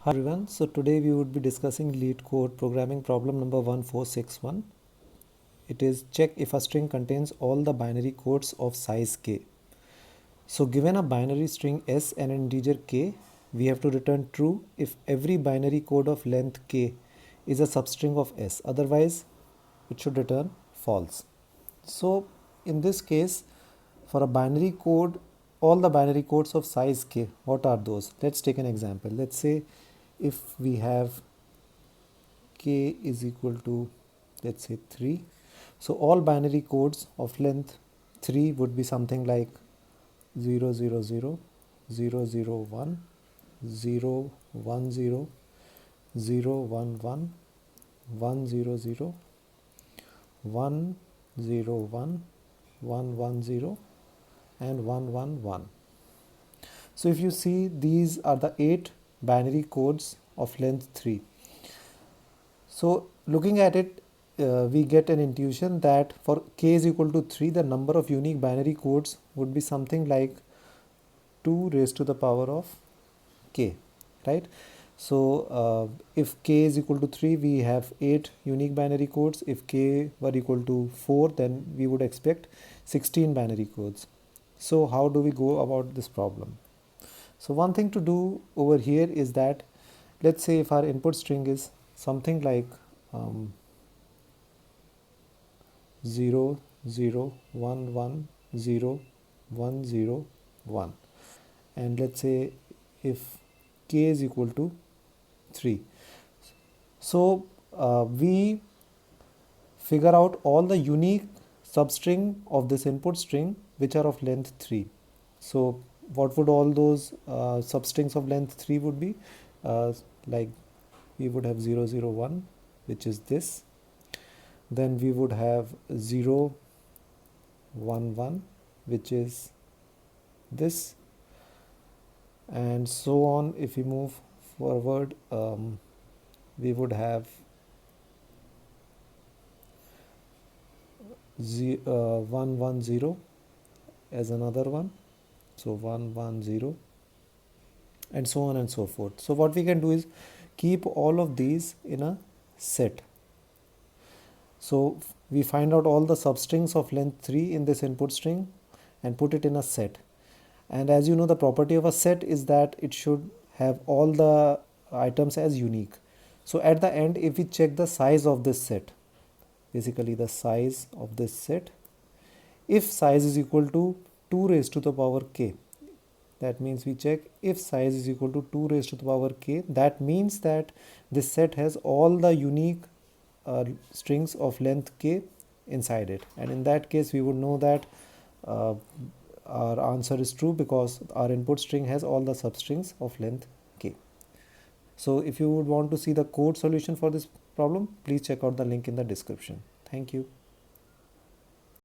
Hi everyone, so today we would be discussing LeetCode programming problem number 1461. It is check if a string contains all the binary codes of size k. So given a binary string s and an integer k, we have to return true if every binary code of length k is a substring of s. Otherwise, it should return false. So in this case, for a binary code, all the binary codes of size k, what are those? Let's take an example. Let's say if we have k is equal to, let's say, 3. So all binary codes of length 3 would be something like 0 0 0 0 0 1 0 1 0 0 1 1 1 0 0 1 0 1 1 1 0 and 1 1 1. So if you see, these are the 8 binary codes of length 3. So looking at it, we get an intuition that for k is equal to 3, the number of unique binary codes would be something like 2 raised to the power of k, right? So if k is equal to 3, we have 8 unique binary codes. If k were equal to 4, then we would expect 16 binary codes. So how do we go about this problem? So one thing to do over here is that, let's say if our input string is something like 0 0 1 1 0 1 0 1, and let's say if k is equal to 3. So we figure out all the unique substring of this input string which are of length 3. So what would all those substrings of length 3 would be? Like we would have 0 0 1, which is this. Then we would have 0 1 1, which is this, and so on. If we move forward, we would have 1 1 0 as another one, so 1 1 0, and so on and so forth. So what we can do is keep all of these in a set. So we find out all the substrings of length 3 in this input string and put it in a set. And as you know, the property of a set is that it should have all the items as unique. So at the end, if we check the size of this set, basically the size of this set, if size is equal to 2 raised to the power k, that means we check if size is equal to 2 raised to the power k, that means that this set has all the unique strings of length k inside it, and in that case we would know that uh, our answer is true because our input string has all the substrings of length k. So if you would want to see the code solution for this problem, please check out the link in the description. Thank you.